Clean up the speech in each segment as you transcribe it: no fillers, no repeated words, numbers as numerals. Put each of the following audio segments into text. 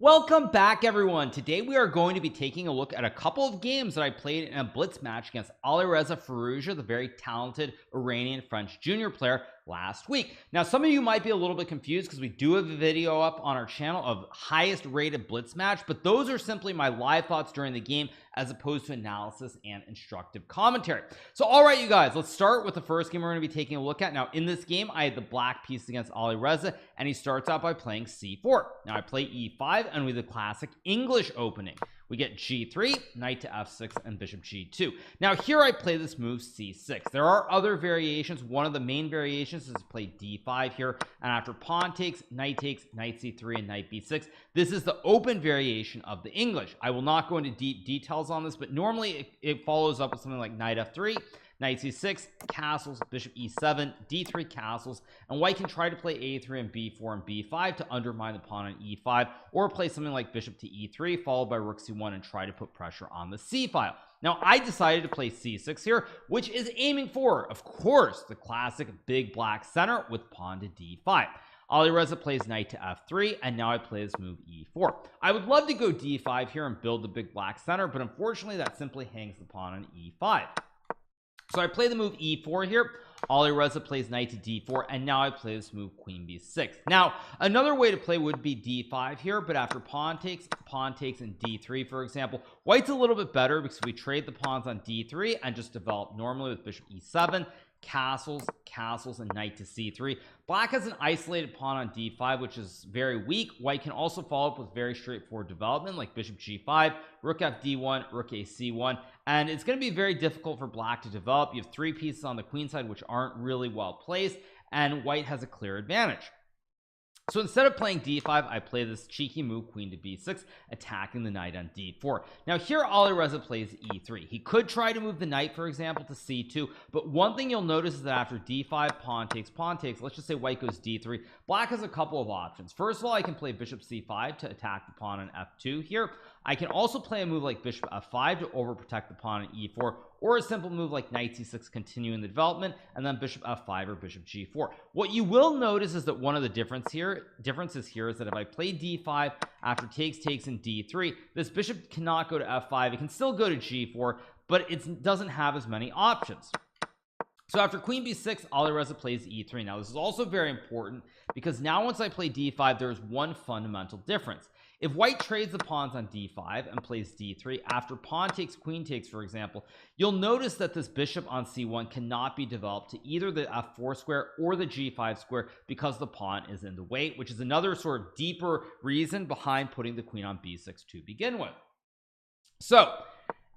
Welcome back, everyone. Today we are going to be taking a look at a couple of games that I played in a blitz match against Alireza Firouzja, the very talented Iranian French junior player, last week. Now, some of you might be a little bit confused because we do have a video up on our channel of highest rated blitz match, but those are simply my live thoughts during the game as opposed to analysis and instructive commentary. So, all right, you guys, let's start with the first game we're going to be taking a look at. Now, in this game, I had the black piece against Alireza, and he starts out by playing c4. Now, I play e5, and we have the classic English opening. We get g3, knight to f6, and bishop g2. Now here I play this move c6. There are other variations. One of the main variations is to play d5 here, and after pawn takes, knight c3, and knight b6. This is the open variation of the English. I will not go into deep details on this, but normally it follows up with something like knight f3, knight c6, castles, bishop e7, d3 castles, and white can try to play a3 and b4 and b5 to undermine the pawn on e5, or play something like bishop to e3 followed by rook c1 and try to put pressure on the c file. Now I decided to play c6 here, which is aiming for, of course, the classic big black center with pawn to d5. Alireza plays knight to f3, and now I play this move e4. I would love to go d5 here and build the big black center, but unfortunately that simply hangs the pawn on e5. So I play the move e4 here. Alireza plays knight to d4, and now I play this move queen b6. Now another way to play would be d5 here, but after pawn takes, and d3, for example, white's a little bit better because we trade the pawns on d3 and just develop normally with bishop e7, castles, and knight to c3. Black has an isolated pawn on d5, which is very weak. White can also follow up with very straightforward development like bishop g5, rook f d1, rook a c1, and it's going to be very difficult for black to develop. You have three pieces on the queen side which aren't really well placed, and white has a clear advantage. So instead of playing d5, I play this cheeky move queen to b6, attacking the knight on d4. Now here Alireza plays e3. He could try to move the knight, for example, to c2, but one thing you'll notice is that after d5, pawn takes, let's just say white goes d3, black has a couple of options. First of all, I can play bishop c5 to attack the pawn on f2 here. I can also play a move like bishop f5 to overprotect the pawn on e4, or a simple move like knight c6 continuing the development, and then bishop f5 or bishop g4. What you will notice is that one of the differences here is that if I play d5 after takes and d3, this bishop cannot go to f5. It can still go to g4, but it doesn't have as many options. So after queen b6, Alireza plays e3. Now this is also very important because now once I play d5, there's one fundamental difference. If white trades the pawns on d5 and plays d3 after pawn takes, queen takes, for example, you'll notice that this bishop on c1 cannot be developed to either the f4 square or the g5 square because the pawn is in the way, which is another sort of deeper reason behind putting the queen on b6 to begin with. So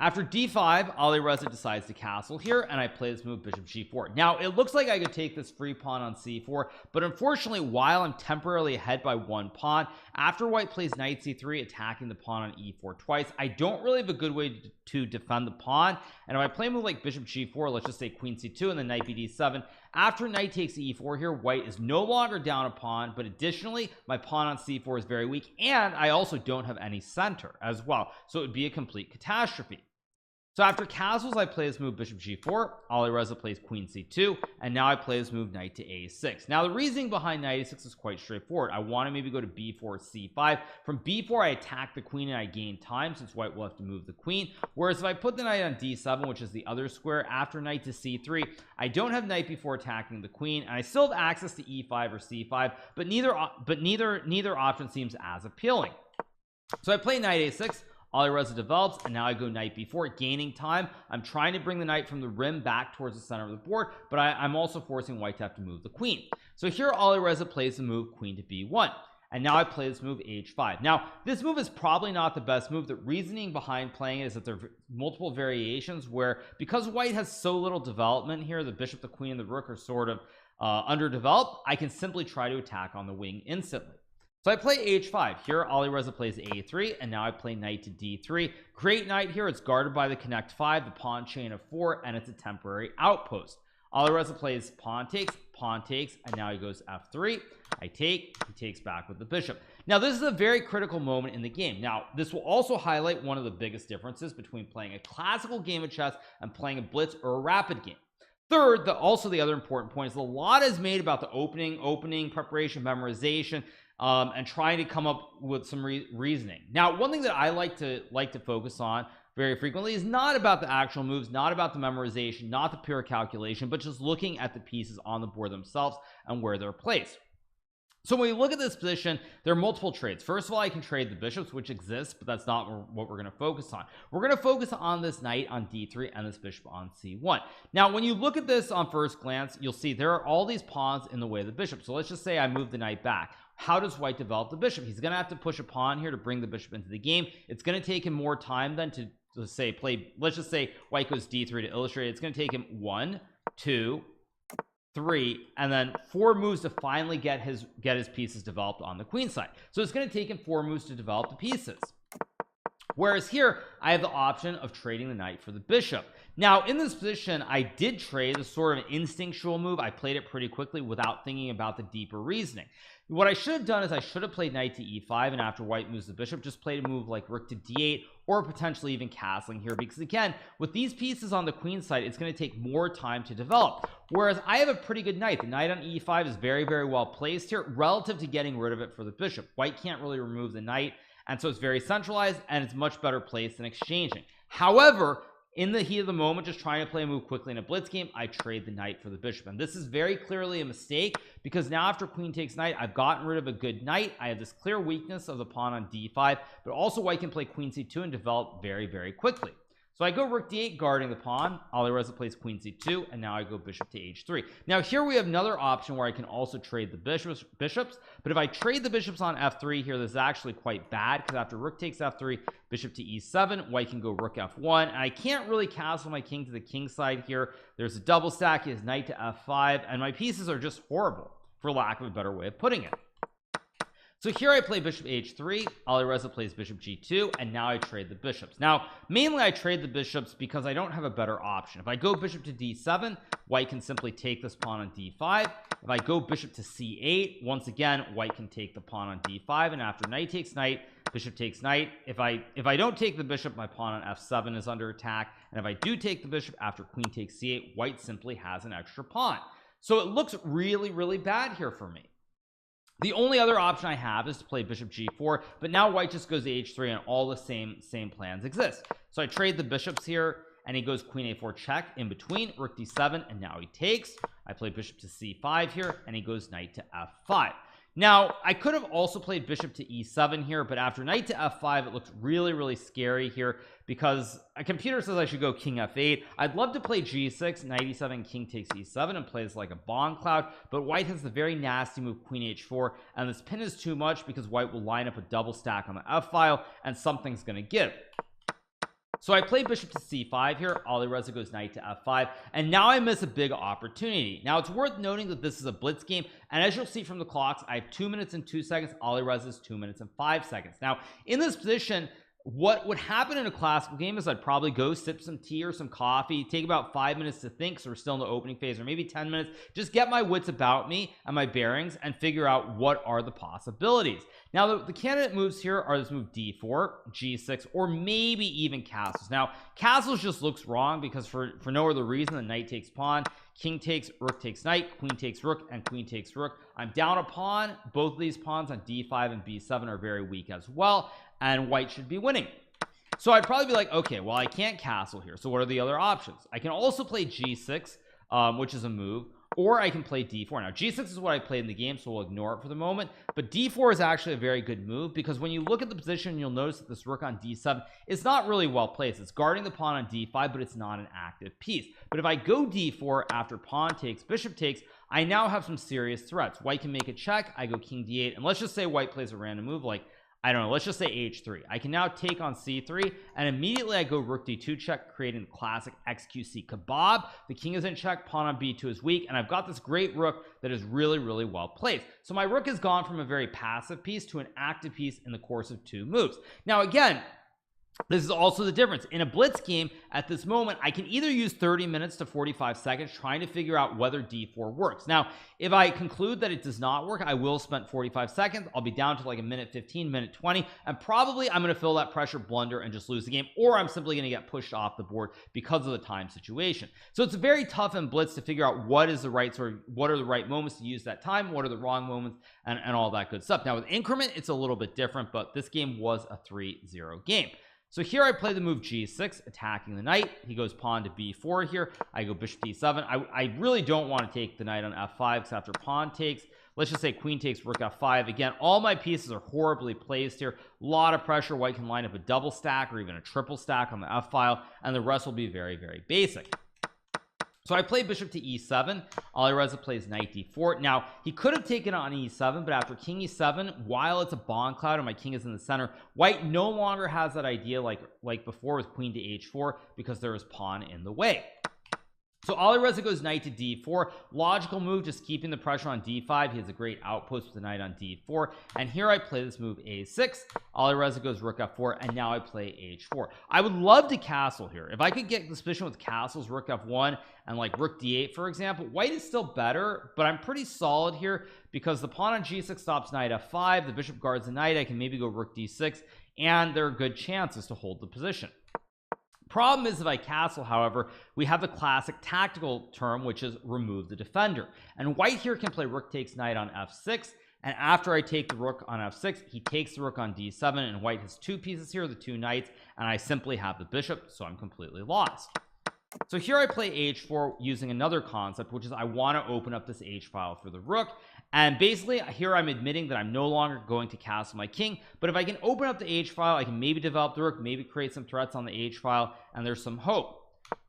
after d5, Alireza decides to castle here, and I play this move bishop g4. Now it looks like I could take this free pawn on c4, but unfortunately, while I'm temporarily ahead by one pawn, after white plays knight c3, attacking the pawn on e4 twice, I don't really have a good way to defend the pawn. And if I play a move like bishop g4, let's just say queen c2 and then knight bd7, after knight takes e4 here, white is no longer down a pawn, but additionally my pawn on c4 is very weak, and I also don't have any center as well, so it would be a complete catastrophe. So after castles, I play this move bishop g4, Alireza plays queen c2, and now I play this move knight to a6. Now the reasoning behind knight a6 is quite straightforward. I want to maybe go to b4 c5. From b4 I attack the queen and I gain time since white will have to move the queen, whereas if I put the knight on d7, which is the other square, after knight to c3, I don't have knight before attacking the queen, and I still have access to e5 or c5, but neither option seems as appealing. So I play knight a6, Alireza develops, and now I go knight b4, gaining time. I'm trying to bring the knight from the rim back towards the center of the board, but I'm also forcing white to have to move the queen. So here Alireza plays the move queen to b1, and now I play this move h5. Now this move is probably not the best move. The reasoning behind playing it is that there are multiple variations where, because white has so little development here, the bishop, the queen, and the rook are sort of underdeveloped, I can simply try to attack on the wing instantly. So I play h5. Here Alireza plays a3, and now I play knight to d3. Great knight here. It's guarded by the connect 5, the pawn chain of 4, and it's a temporary outpost. Alireza plays pawn takes, and now he goes f3. I take, he takes back with the bishop. Now this is a very critical moment in the game. Now this will also highlight one of the biggest differences between playing a classical game of chess and playing a blitz or a rapid game. Third, also the other important point is a lot is made about the opening preparation, memorization, and trying to come up with some reasoning. Now, one thing that I like to focus on very frequently is not about the actual moves, not about the memorization, not the pure calculation, but just looking at the pieces on the board themselves and where they're placed. So when we look at this position, there are multiple trades. First of all, I can trade the bishops, which exists, but that's not what we're going to focus on. We're going to focus on this knight on d3 and this bishop on c1. Now, when you look at this on first glance, you'll see there are all these pawns in the way of the bishop. So let's just say I move the knight back. How does white develop the bishop? He's going to have to push a pawn here to bring the bishop into the game. It's going to take him more time than to say play. Let's just say white goes d3 to illustrate. It's going to take him 1, 2, 3, and then 4 moves to finally get his pieces developed on the queen side. So it's going to take him 4 moves to develop the pieces. Whereas here I have the option of trading the knight for the bishop. Now in this position, I did trade a sort of instinctual move. I played it pretty quickly without thinking about the deeper reasoning. What I should have done is I should have played knight to e5, and after white moves the bishop, just played a move like rook to d8, or potentially even castling here, because again, with these pieces on the queen side, it's going to take more time to develop. Whereas I have a pretty good knight. The knight on e5 is very, very well placed here relative to getting rid of it for the bishop. White can't really remove the knight, and so it's very centralized, and it's much better placed than exchanging. However, in the heat of the moment, just trying to play a move quickly in a blitz game, I trade the knight for the bishop, and this is very clearly a mistake, because now after queen takes knight, I've gotten rid of a good knight. I have this clear weakness of the pawn on d5, but also white can play queen c2 and develop very, very quickly. So I go rook d8 guarding the pawn. Alireza plays queen c2, and now I go bishop to h3. Now here we have another option where I can also trade the bishops, but if I trade the bishops on f3 here, this is actually quite bad, because after rook takes f3, bishop to e7, white can go rook f1, and I can't really castle my king to the king side here. There's a double stack. He has knight to f5, and my pieces are just horrible, for lack of a better way of putting it. So here I play bishop h3, Alireza plays bishop g2, and now I trade the bishops. Now, mainly I trade the bishops because I don't have a better option. If I go bishop to d7, white can simply take this pawn on d5. If I go bishop to c8, once again, white can take the pawn on d5, and after knight takes knight, bishop takes knight. If I don't take the bishop, my pawn on f7 is under attack, and if I do take the bishop after queen takes c8, white simply has an extra pawn. So it looks really, really bad here for me. The only other option I have is to play bishop g4, but now white just goes to h3 and all the same plans exist. So I trade the bishops here, and he goes queen a4 check in between, rook d7, and now he takes. I play bishop to c5 here, and he goes knight to f5. Now I could have also played bishop to e7 here, but after knight to f5, it looks really, really scary here, because a computer says I should go king f8. I'd love to play g6, knight e7, king takes e7, and play this like a bomb cloud, but white has the very nasty move queen h4, and this pin is too much because white will line up a double stack on the f file, and something's going to give. So I play bishop to c5 here. Alireza goes knight to f5, and now I miss a big opportunity. Now it's worth noting that this is a blitz game, and as you'll see from the clocks, I have 2 minutes and 2 seconds. Alireza is 2 minutes and 5 seconds. Now in this position, what would happen in a classical game is I'd probably go sip some tea or some coffee, take about 5 minutes to think, so we're still in the opening phase, or maybe 10 minutes, just get my wits about me and my bearings and figure out what are the possibilities. Now the candidate moves here are this move d4, g6, or maybe even castles. Now castles just looks wrong because for no other reason than knight takes pawn, king takes, rook takes knight, queen takes rook, and queen takes rook. I'm down a pawn. Both of these pawns on d5 and b7 are very weak as well, and white should be winning. So I'd probably be like, okay, well, I can't castle here, so what are the other options? I can also play g6, which is a move, or I can play d4. Now g6 is what I played in the game, so we'll ignore it for the moment, but d4 is actually a very good move, because when you look at the position, you'll notice that this rook on d7 is not really well placed. It's guarding the pawn on d5, but it's not an active piece. But if I go d4 after pawn takes, bishop takes, I now have some serious threats. White can make a check. I go king d8, and let's just say white plays a random move like, I don't know, let's just say h3. I can now take on c3, and immediately I go rook d2 check, creating the classic XQC kebab. The king is in check, pawn on b2 is weak, and I've got this great rook that is really, really well placed. So my rook has gone from a very passive piece to an active piece in the course of 2 moves. Now again, This is also the difference in a blitz game. At this moment, I can either use 30 minutes to 45 seconds trying to figure out whether d4 works. Now, if I conclude that it does not work, I will spend 45 seconds. I'll be down to like a minute 15, minute 20, and probably I'm going to feel that pressure blunder and just lose the game, or I'm simply going to get pushed off the board because of the time situation. So it's very tough in blitz to figure out what is the right sort of, what are the right moments to use that time, what are the wrong moments, and all that good stuff. Now with increment, it's a little bit different, but this game was a 3-0 game. So here I play the move g6, attacking the knight. He goes pawn to b4 here. I go bishop d7. I really don't want to take the knight on f5 because after pawn takes, let's just say queen takes, rook f5. Again, all my pieces are horribly placed here. A lot of pressure. White can line up a double stack or even a triple stack on the f file, and the rest will be very, very basic. So I play bishop to e7. Alireza plays knight d4. Now he could have taken on e7, but after king e7, while it's a bond cloud and my king is in the center, white no longer has that idea like before with queen to h4 because there is pawn in the way. So Alireza goes knight to d4. Logical move, just keeping the pressure on d5. He has a great outpost with the knight on d4. And here I play this move a6. Alireza goes rook f4, and now I play h4. I would love to castle here. If I could get this position with castles, rook f1 and like rook d8, for example, white is still better, but I'm pretty solid here because the pawn on g6 stops knight f5. The bishop guards the knight. I can maybe go rook d6, and there are good chances to hold the position. Problem is, if I castle, however, we have the classic tactical term, which is remove the defender, and white here can play rook takes knight on f6, and after I take the rook on f6, he takes the rook on d7, and white has two pieces here, the two knights, and I simply have the bishop, so I'm completely lost. So here I play h4 using another concept, which is I want to open up this h file for the rook. And basically here I'm admitting that I'm no longer going to castle my king, but if I can open up the h file, I can maybe develop the rook, maybe create some threats on the h file, and there's some hope.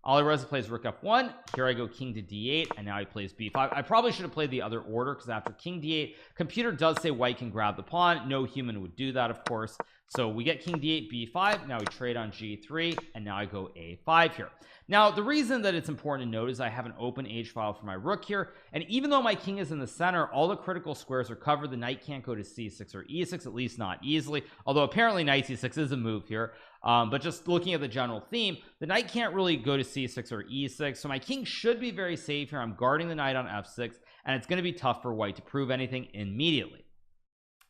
Alireza plays rook f1. Here I go king to d8, and now he plays b5. I probably should have played the other order because after king d8, computer does say white can grab the pawn. No human would do that, of course. So we get king d8, b5. Now we trade on g3, and now I go a5 here. Now the reason that it's important to note is I have an open h file for my rook here, and even though my king is in the center, all the critical squares are covered. The knight can't go to c6 or e6, at least not easily, although apparently knight c6 is a move here. But just looking at the general theme, the knight can't really go to c6 or e6, so my king should be very safe here. I'm guarding the knight on f6, and it's going to be tough for white to prove anything immediately.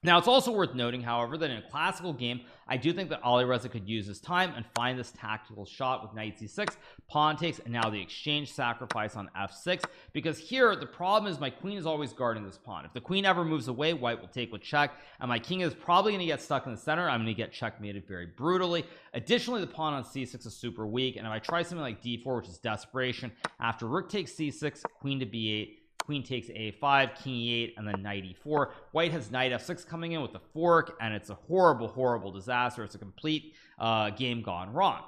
Now it's also worth noting, however, that in a classical game, I do think that Alireza could use his time and find this tactical shot with knight c6, pawn takes, and now the exchange sacrifice on f6, because here the problem is my queen is always guarding this pawn. If the queen ever moves away, white will take with check, and my king is probably going to get stuck in the center. I'm going to get checkmated very brutally. Additionally, the pawn on c6 is super weak, and if I try something like d4, which is desperation, after rook takes c6, queen to b8, queen takes a5, king e8, and then knight e4. White has knight f6 coming in with the fork, and it's a horrible disaster. It's a complete game gone wrong.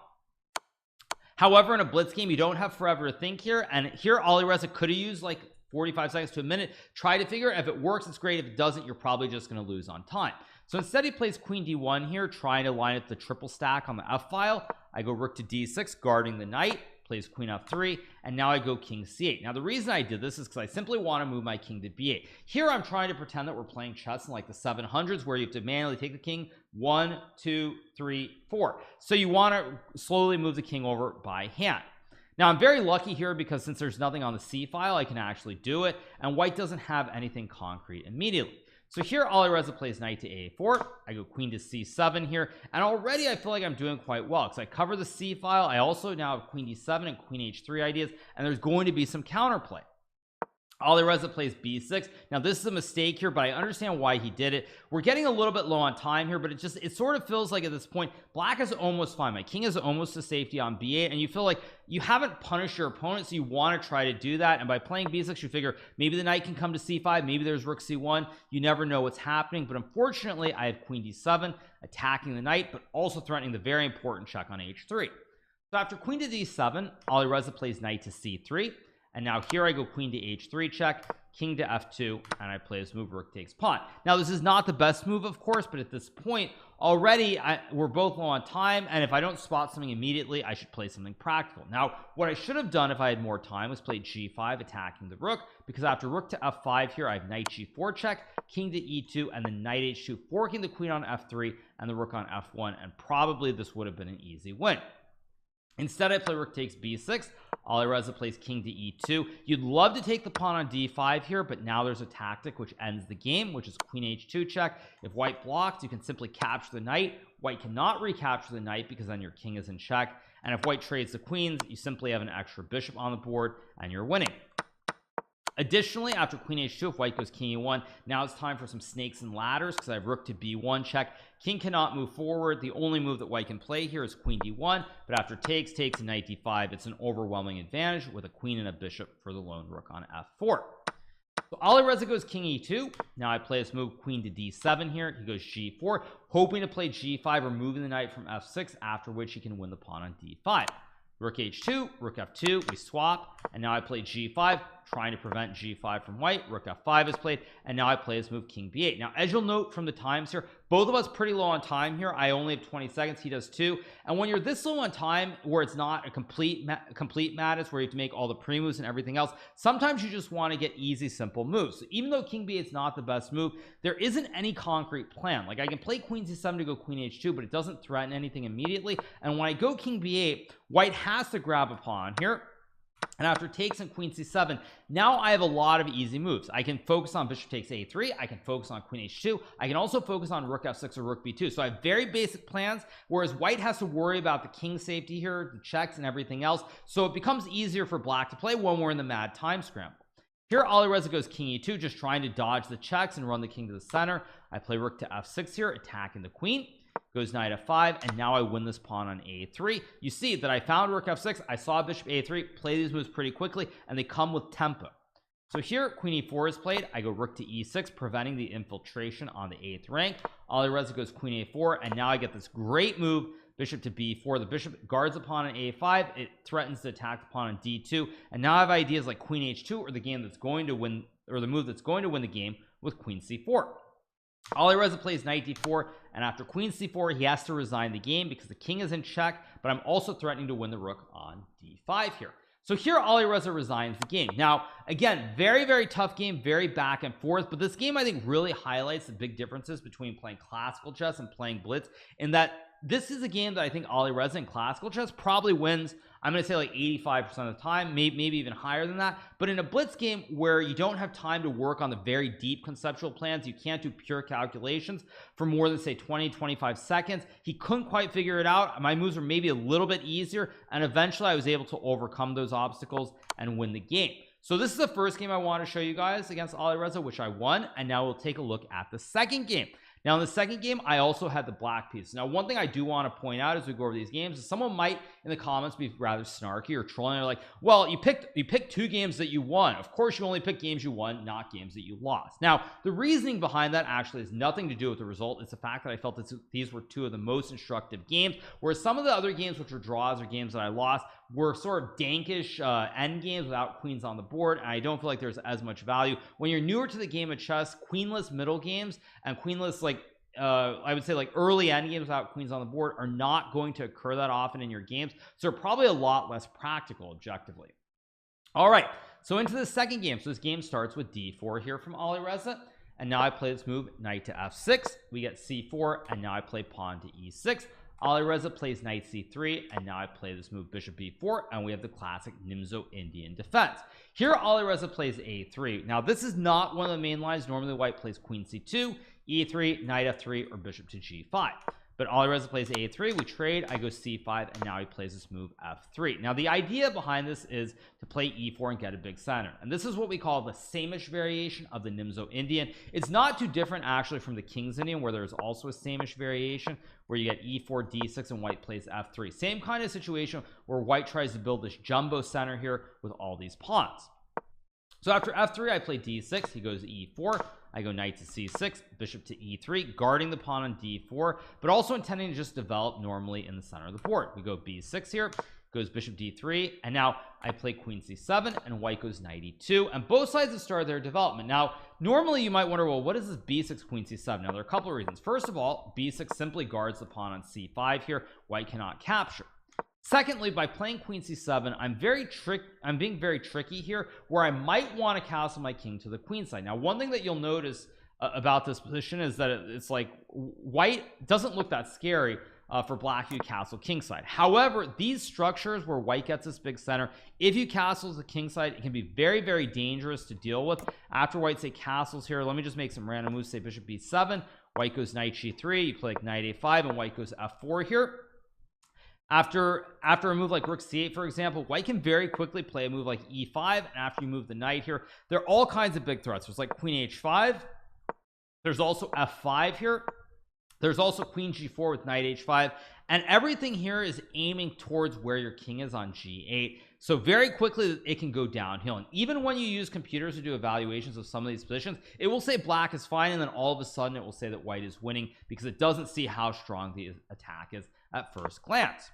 However, in a blitz game, you don't have forever to think here, and here Alireza could have used like 45 seconds to a minute. Try to figure if it works, it's great. If it doesn't, you're probably just going to lose on time. So instead he plays queen d1 here, trying to line up the triple stack on the f file. I go rook to d6, guarding the knight, plays queen f3, and now I go king c8. Now the reason I did this is because I simply want to move my king to b8. Here I'm trying to pretend that we're playing chess in like the 700s, where you have to manually take the king 1 2 3 4. So you want to slowly move the king over by hand. Now I'm very lucky here because since there's nothing on the c file, I can actually do it, and white doesn't have anything concrete immediately. So here Alireza plays knight to a4. I go queen to c7 here, and already I feel like I'm doing quite well because I cover the c file. I also now have queen d7 and queen h3 ideas, and there's going to be some counterplay. Alireza plays b6. Now this is a mistake here, but I understand why he did it. We're getting a little bit low on time here, but it sort of feels like at this point black is almost fine. My king is almost to safety on b8, and you feel like you haven't punished your opponent, so you want to try to do that. And by playing b6, you figure maybe the knight can come to c5, maybe there's rook c1. You never know what's happening, but unfortunately I have queen d7 attacking the knight, but also threatening the very important check on h3. So after queen to d7, Alireza plays knight to c3. and now here I go queen to h3 check, king to f2, and I play this move rook takes pawn. Now this is not the best move, of course, but at this point already we're both low on time, and if I don't spot something immediately, I should play something practical. Now what I should have done if I had more time was play g5 attacking the rook, because after rook to f5 here I have knight g4 check, king to e2, and then knight h2 forking the queen on f3 and the rook on f1, and probably this would have been an easy win. Instead I play rook takes b6. Alireza plays king to e2. You'd love to take the pawn on d5 here, but now there's a tactic which ends the game, which is queen h2 check. If white blocks, you can simply capture the knight. White cannot recapture the knight because then your king is in check, and if white trades the queens, you simply have an extra bishop on the board and you're winning. Additionally, after queen h2, if white goes king e1, now it's time for some snakes and ladders, because I have rook to b1 check. King cannot move forward. The only move that white can play here is queen d1, but after takes and knight d5, it's an overwhelming advantage with a queen and a bishop for the lone rook on f4. So Alireza goes king e2. Now I play this move queen to d7 here. He goes g4, hoping to play g5, removing the knight from f6, after which he can win the pawn on d5. Rook h2, rook f2, we swap, and now I play g5, trying to prevent g5 from white. Rook f5 is played, and now I play this move king b8. Now as you'll note from the times here, both of us pretty low on time here. I only have 20 seconds, he does 2, and when you're this low on time where it's not a complete madness where you have to make all the pre-moves and everything else, sometimes you just want to get easy simple moves. So even though king b8 is not the best move, there isn't any concrete plan. Like I can play queen c7 to go queen h2, but it doesn't threaten anything immediately, and when I go king b8, white has to grab a pawn here, and after takes and queen c7, now I have a lot of easy moves. I can focus on bishop takes a3, I can focus on queen h2, I can also focus on rook f6 or rook b2. So I have very basic plans, whereas white has to worry about the king safety here, the checks and everything else. So it becomes easier for black to play when we're in the mad time scramble. Here Alireza goes king e2, just trying to dodge the checks and run the king to the center. I play rook to f6 here, attacking the queen. Goes knight f5, and now I win this pawn on a3. You see that I found rook f6, I saw bishop a3, play these moves pretty quickly, and they come with tempo. So here queen e4 is played. I go rook to e6, preventing the infiltration on the 8th rank. Alireza goes queen a4, and now I get this great move, bishop to b4. The bishop guards the pawn on a5, it threatens to attack the pawn on d2, and now I have ideas like queen h2, or the game that's going to win, or the move that's going to win the game, with queen c4. Alireza plays knight d4, and after queen c4 he has to resign the game because the king is in check, but I'm also threatening to win the rook on d5 here. So here Alireza resigns the game. Now again, very tough game, very back and forth, but this game I think really highlights the big differences between playing classical chess and playing blitz, in that this is a game that I think Alireza in classical chess probably wins, I'm going to say like 85% of the time, maybe even higher than that. But in a blitz game where you don't have time to work on the very deep conceptual plans, you can't do pure calculations for more than say 20-25 seconds, he couldn't quite figure it out. My moves were maybe a little bit easier, and eventually I was able to overcome those obstacles and win the game. So this is the first game I want to show you guys against Alireza, which I won, and now we'll take a look at the second game. Now in the second game, I also had the black piece. Now one thing I do want to point out as we go over these games is someone might in the comments be rather snarky or trolling. They're like, well, you picked 2 games that you won. Of course you only pick games you won, not games that you lost. Now the reasoning behind that actually has nothing to do with the result. It's the fact that I felt that these were 2 of the most instructive games, whereas some of the other games which were draws or games that I lost were sort of dankish end games without queens on the board, and I don't feel like there's as much value when you're newer to the game of chess. Queenless middle games and queenless I would say like early end games without queens on the board are not going to occur that often in your games, so they're probably a lot less practical objectively. All right, so into the second game. So this game starts with d4 here from Alireza, and now I play this move knight to f6. We get c4, and now I play pawn to e6. Alireza plays knight c3, and now I play this move bishop b4, and we have the classic Nimzo Indian defense. Here Alireza plays a3. Now this is not one of the main lines. Normally white plays queen c2, e3, knight f3, or bishop to g5, but Alireza plays a3. We trade. I go c5, and now he plays this move f3. Now the idea behind this is to play e4 and get a big center, and this is what we call the same-ish variation of the Nimzo Indian. It's not too different actually from the King's Indian, where there's also a same-ish variation where you get e4, d6, and white plays f3. Same kind of situation where white tries to build this jumbo center here with all these pawns. So after f3 I play d6. He goes e4. I go knight to c6, bishop to e3, guarding the pawn on d4, but also intending to just develop normally in the center of the board. We go b6 here, goes bishop d3, and now I play queen c7 and white goes knight e2, and both sides have started their development. Now normally you might wonder, well, what is this b6 queen c7? Now there are a couple of reasons. First of all, b6 simply guards the pawn on c5 here. White cannot capture. Secondly, by playing queen c7, I'm being very tricky here, where I might want to castle my king to the queen side. Now one thing that you'll notice about this position is that it's like white doesn't look that scary for black. You castle king side. However, these structures where white gets this big center, if you castle the king side, it can be very, very dangerous to deal with. After white say castles here, let me just make some random moves. Say bishop b7, white goes knight g3, you play like knight a5, and white goes f4 here. After a move like rook c8, for example, white can very quickly play a move like e5, and after you move the knight here, there are all kinds of big threats. There's like queen h5, there's also f5 here, there's also queen g4 with knight h5, and everything here is aiming towards where your king is on g8. So very quickly it can go downhill, and even when you use computers to do evaluations of some of these positions, it will say black is fine, and then all of a sudden it will say that white is winning, because it doesn't see how strong the attack is at first glance.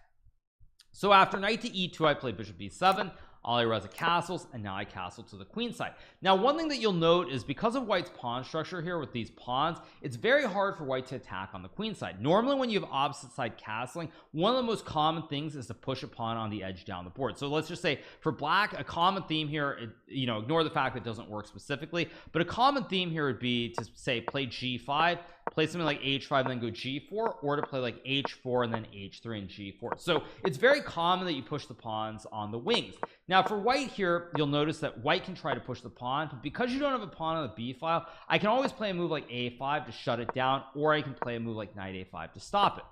So after knight to e2, I play bishop b7, Alireza castles, and now I castle to the queen side. Now one thing that you'll note is because of white's pawn structure here with these pawns, it's very hard for white to attack on the queen side. Normally when you have opposite side castling, one of the most common things is to push a pawn on the edge down the board. So let's just say for black, a common theme here, ignore the fact that it doesn't work specifically, but a common theme here would be to say play g5, play something like h5 and then go g4, or to play like h4 and then h3 and g4. So it's very common that you push the pawns on the wings. Now for white here, you'll notice that white can try to push the pawn, but because you don't have a pawn on the b file, I can always play a move like a5 to shut it down, or I can play a move like knight a5 to stop it.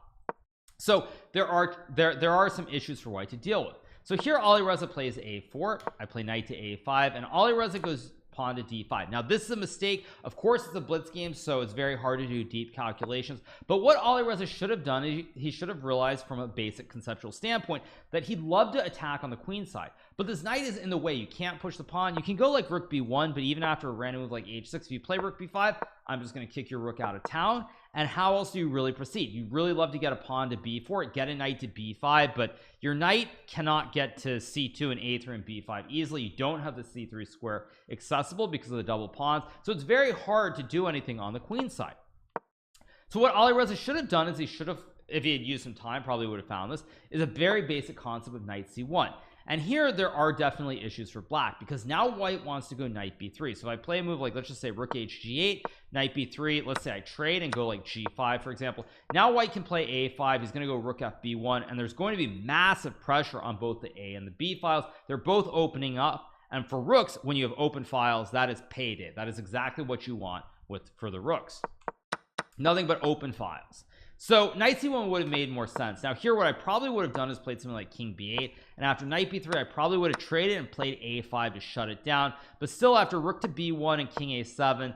So there are some issues for white to deal with. So here Alireza plays a4, I play knight to a5, and Alireza goes pawn to d5. Now this is a mistake. Of course it's a blitz game, so it's very hard to do deep calculations, but what Alireza should have done is he should have realized from a basic conceptual standpoint that he'd love to attack on the queen side, but this knight is in the way. You can't push the pawn. You can go like rook b1, but even after a random move like h6, if you play rook b5, I'm just going to kick your rook out of town. And how else do you really proceed? You really love to get a pawn to b4, get a knight to b5, but your knight cannot get to c2 and a3 and b5 easily. You don't have the c3 square accessible because of the double pawns, so it's very hard to do anything on the queen side. So what Alireza should have done is he should have, if he had used some time, probably would have found this, is a very basic concept of knight c1. And here there are definitely issues for black, because now white wants to go knight b3. So if I play a move like, let's just say rook h g8, knight b3, let's say I trade and go like g5 for example, now white can play a5. He's going to go rook f b1, and there's going to be massive pressure on both the a and the b files. They're both opening up, and for rooks, when you have open files, that is payday. That is exactly what you want for the rooks. Nothing but open files. So knight c1 would have made more sense. Now here what I probably would have done is played something like king b8, and after knight b3 I probably would have traded and played a5 to shut it down. But still, after rook to b1 and king a7,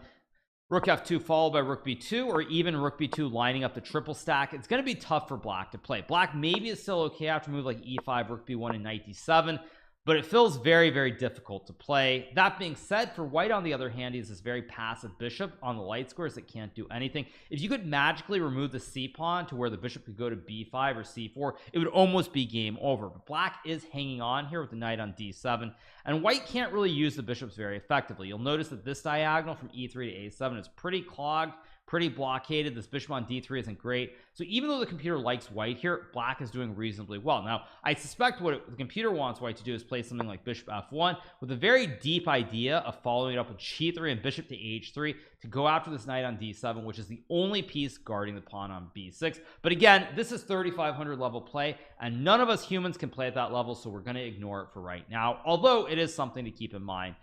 rook f2 followed by rook b2, or even rook b2 lining up the triple stack, it's going to be tough for black to play. Black maybe is still okay after a move like e5, rook b1 and knight d7, but it feels very, very difficult to play. That being said, for white on the other hand, he has this very passive bishop on the light squares that can't do anything. If you could magically remove the c pawn to where the bishop could go to b5 or c4, it would almost be game over. But black is hanging on here with the knight on d7, and white can't really use the bishops very effectively. You'll notice that this diagonal from e3 to a7 is pretty clogged, pretty blockaded. This bishop on d3 isn't great. So even though the computer likes white here, black is doing reasonably well. Now I suspect what the computer wants white to do is play something like bishop f1 with a very deep idea of following it up with g3 and bishop to h3 to go after this knight on d7, which is the only piece guarding the pawn on b6. But again, this is 3500 level play, and none of us humans can play at that level, so we're going to ignore it for right now, although it is something to keep in mind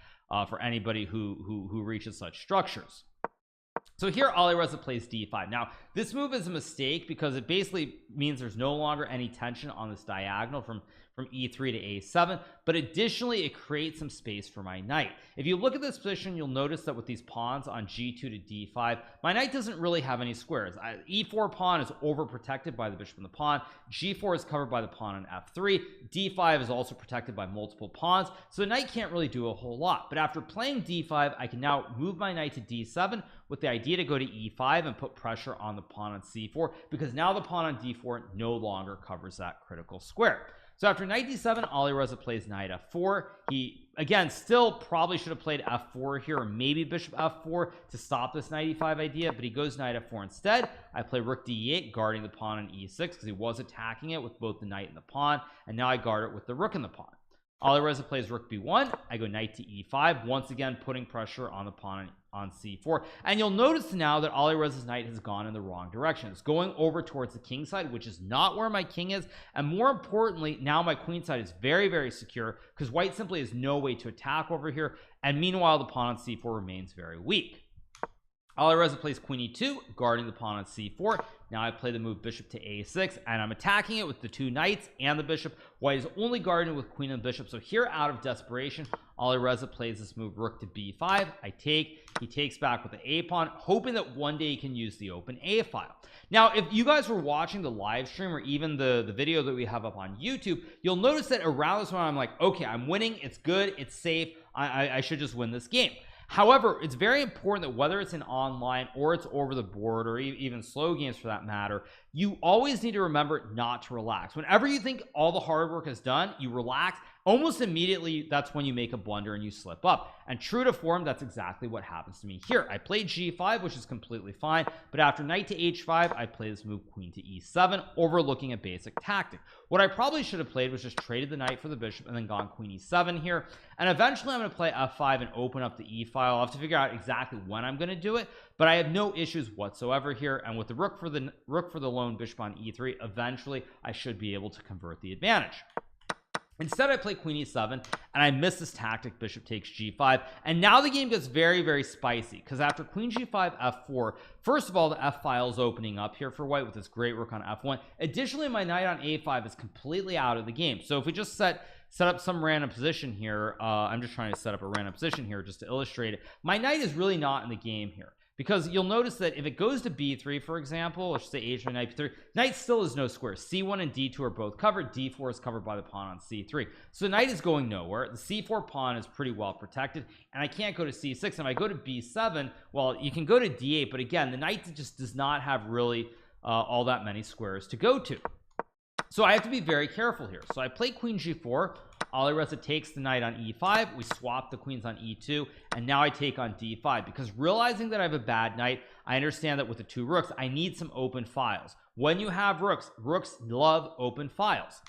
for anybody who reaches such structures. So here Alireza plays d5. Now this move is a mistake because it basically means there's no longer any tension on this diagonal from e3 to a7, but additionally it creates some space for my knight. If you look at this position, you'll notice that with these pawns on g2 to d5, my knight doesn't really have any squares. E4 pawn is overprotected by the bishop and the pawn, g4 is covered by the pawn on f3, d5 is also protected by multiple pawns, so the knight can't really do a whole lot. But after playing d5, I can now move my knight to d7 with the idea to go to e5 and put pressure on the pawn on c4, because now the pawn on d4 no longer covers that critical square. So after knight d7, Alireza plays knight f4. He again still probably should have played f4 here, or maybe bishop f4 to stop this knight e5 idea, but he goes knight f4 instead. I play rook d8, guarding the pawn on e6 because he was attacking it with both the knight and the pawn, and now I guard it with the rook and the pawn. Alireza plays rook b1. I go knight to e5, once again putting pressure on the pawn on c4. And you'll notice now that Alireza's knight has gone in the wrong direction. It's going over towards the king side, which is not where my king is, and more importantly, now my queen side is very, very secure because white simply has no way to attack over here, and meanwhile the pawn on c4 remains very weak. Alireza plays queen e2, guarding the pawn on c4. Now I play the move bishop to a6, and I'm attacking it with the two knights and the bishop. White is only guarding with queen and bishop, so here out of desperation, Alireza plays this move rook to b5. I take, he takes back with the a pawn, hoping that one day he can use the open a file. Now if you guys were watching the live stream or even the video that we have up on YouTube, you'll notice that around this one I'm like, okay, I'm winning, it's good, it's safe, I should just win this game. However, it's very important that whether it's in online or it's over the board or even slow games for that matter, you always need to remember not to relax. Whenever you think all the hard work is done, you relax. Almost immediately, that's when you make a blunder and you slip up. And true to form, that's exactly what happens to me here. I played g5, which is completely fine, but after knight to h5, I play this move queen to e7, overlooking a basic tactic. What I probably should have played was just traded the knight for the bishop and then gone queen e7 here. And eventually I'm going to play f5 and open up the e file. I'll have to figure out exactly when I'm going to do it, but I have no issues whatsoever here. And with the rook for the lone bishop on e3, eventually I should be able to convert the advantage. Instead I play queen e7 and I miss this tactic, bishop takes g5, and now the game gets very, very spicy because after queen g5 f4, first of all the f file is opening up here for white with this great rook on f1. Additionally, my knight on a5 is completely out of the game. So if we just set up some random position here, I'm just trying to set up a random position here just to illustrate it. My knight is really not in the game here, because you'll notice that if it goes to b3, for example, let's say h3, knight b3, knight still is no square. c1 and d2 are both covered. d4 is covered by the pawn on c3, so knight is going nowhere. The c4 pawn is pretty well protected, and I can't go to c6. And if I go to b7, well, you can go to d8, but again, the knight just does not have really all that many squares to go to, so I have to be very careful here. So I play queen g4. Alireza takes the knight on e5. We swap the queens on e2, and now I take on d5 because realizing that I have a bad knight, I understand that with the two rooks I need some open files. When you have rooks love open files.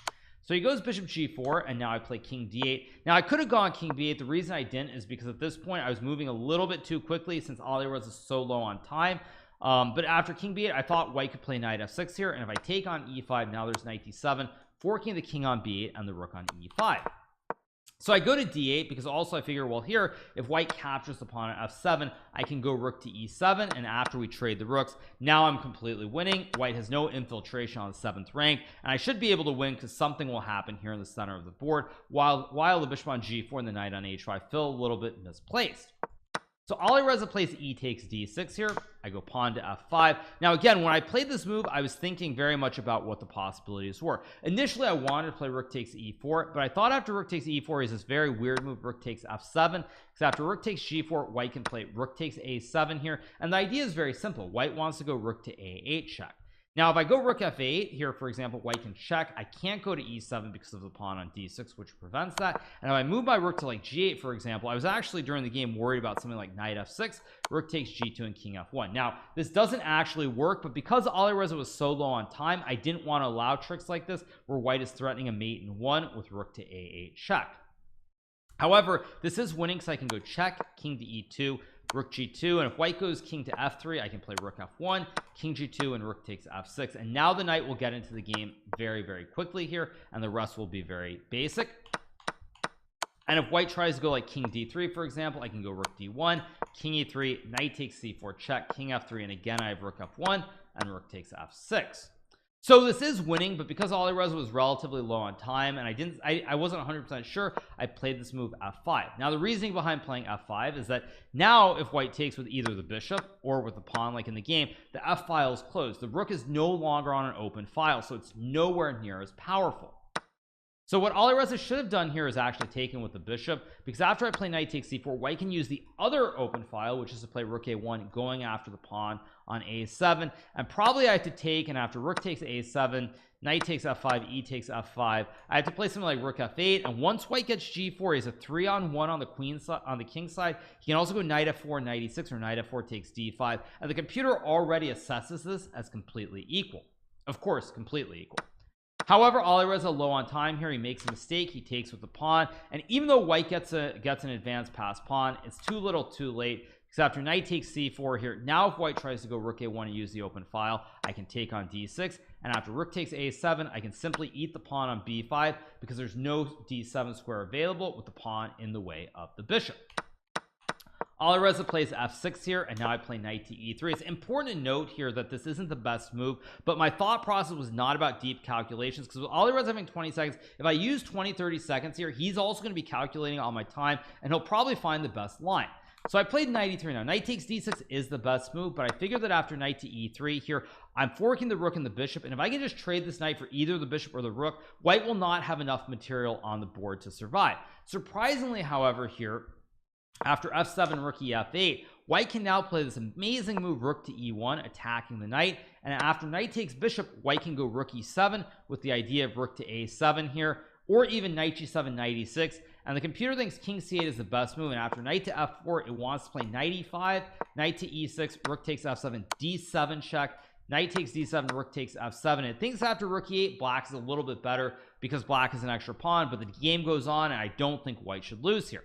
So he goes bishop g4, and now I play king d8. Now I could have gone king b8. The reason I didn't is because at this point I was moving a little bit too quickly since Alireza is so low on time. But after king b8, I thought white could play knight f6 here, and if I take on e5, now there's knight d7, forking the king on b8 and the rook on e5. So I go to d8 because also I figure, well, here if white captures the pawn at f7, I can go rook to e7, and after we trade the rooks, now I'm completely winning. White has no infiltration on the 7th rank, and I should be able to win because something will happen here in the center of the board while the bishop on g4 and the knight on h5 feel a little bit misplaced. So Alireza plays e takes d6 here. I go pawn to f5. Now again, when I played this move, I was thinking very much about what the possibilities were. Initially I wanted to play rook takes e4, but I thought after rook takes e4 is this very weird move, rook takes f7, because after rook takes g4, white can play rook takes a7 here, and the idea is very simple. White wants to go rook to a8 check. Now if I go rook f8 here, for example, white can check. I can't go to e7 because of the pawn on d6, which prevents that. And if I move my rook to like g8, for example, I was actually during the game worried about something like knight f6, rook takes g2, and king f1. Now this doesn't actually work, but because Alireza was so low on time, I didn't want to allow tricks like this where white is threatening a mate in 1 with rook to a8 check. However, this is winning because I can go check, king to e2, rook g2, and if white goes king to f3, I can play rook f1, king g2, and rook takes f6, and now the knight will get into the game very, very quickly here, and the rest will be very basic. And if white tries to go like king d3, for example, I can go rook d1, king e3, knight takes c4 check, king f3, and again I have rook f1 and rook takes f6. So this is winning, but because Alireza was relatively low on time and I wasn't 100% sure, I played this move f5. Now the reasoning behind playing f5 is that now if white takes with either the bishop or with the pawn like in the game, the f file is closed. The rook is no longer on an open file, so it's nowhere near as powerful. So what Alireza should have done here is actually taken with the bishop, because after I play knight takes c4, white can use the other open file, which is to play rook a1, going after the pawn on a7, and probably I have to take, and after rook takes a7, knight takes f5, e takes f5, I have to play something like rook f8, and once white gets g4, he has a 3-on-1 on the queen side, on the king side. He can also go knight f4, knight e6, or knight f4 takes d5, and the computer already assesses this as completely equal. Of course, completely equal. However, Alireza low on time here. He makes a mistake. He takes with the pawn, and even though white gets an advance past pawn, it's too little too late, because after knight takes c4 here, now if white tries to go rook a1 and use the open file, I can take on d6, and after rook takes a7, I can simply eat the pawn on b5, because there's no d7 square available with the pawn in the way of the bishop. Alireza plays f6 here, and now I play knight to e3. It's important to note here that this isn't the best move, but my thought process was not about deep calculations, because with Alireza having 20 seconds, if I use 20-30 seconds here, he's also going to be calculating all my time, and he'll probably find the best line. So I played knight e3. Now knight takes d6 is the best move, but I figured that after knight to e3 here, I'm forking the rook and the bishop, and if I can just trade this knight for either the bishop or the rook, white will not have enough material on the board to survive. Surprisingly, however, here after f7 rook e8, white can now play this amazing move rook to e1, attacking the knight, and after knight takes bishop, white can go rook e7 with the idea of rook to a7 here, or even knight g7, knight e6, and the computer thinks king c8 is the best move, and after knight to f4, it wants to play knight e5, knight to e6, rook takes f7, d7 check, knight takes d7, rook takes f7. It thinks after rook e8, black is a little bit better because black is an extra pawn, but the game goes on, and I don't think white should lose here.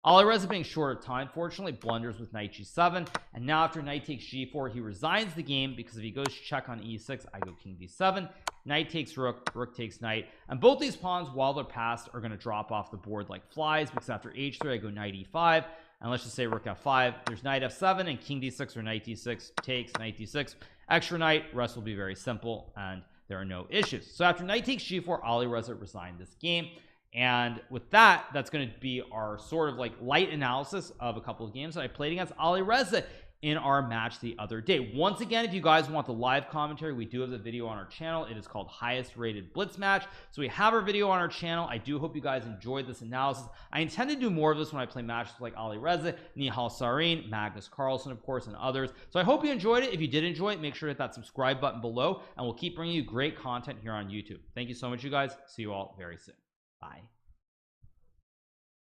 Alireza, being short of time, fortunately blunders with knight g7, and now after knight takes g4, he resigns the game, because if he goes check on e6, I go king d7, knight takes rook, rook takes knight, and both these pawns, while they're passed, are going to drop off the board like flies, because after h3 I go knight e5, and let's just say rook f5, there's knight f7, and king d6 or knight d6 takes, knight d6, extra knight, rest will be very simple, and there are no issues. So after knight takes g4, Alireza resigned this game. And with that, that's going to be our sort of like light analysis of a couple of games that I played against Alireza in our match the other day. Once again, if you guys want the live commentary, we do have the video on our channel. It is called Highest Rated Blitz Match. So we have our video on our channel. I do hope you guys enjoyed this analysis. I intend to do more of this when I play matches like Alireza, Nihal Sarin, Magnus Carlsen, of course, and others. So I hope you enjoyed it. If you did enjoy it, make sure to hit that subscribe button below, and we'll keep bringing you great content here on YouTube. Thank you so much, you guys. See you all very soon. Bye.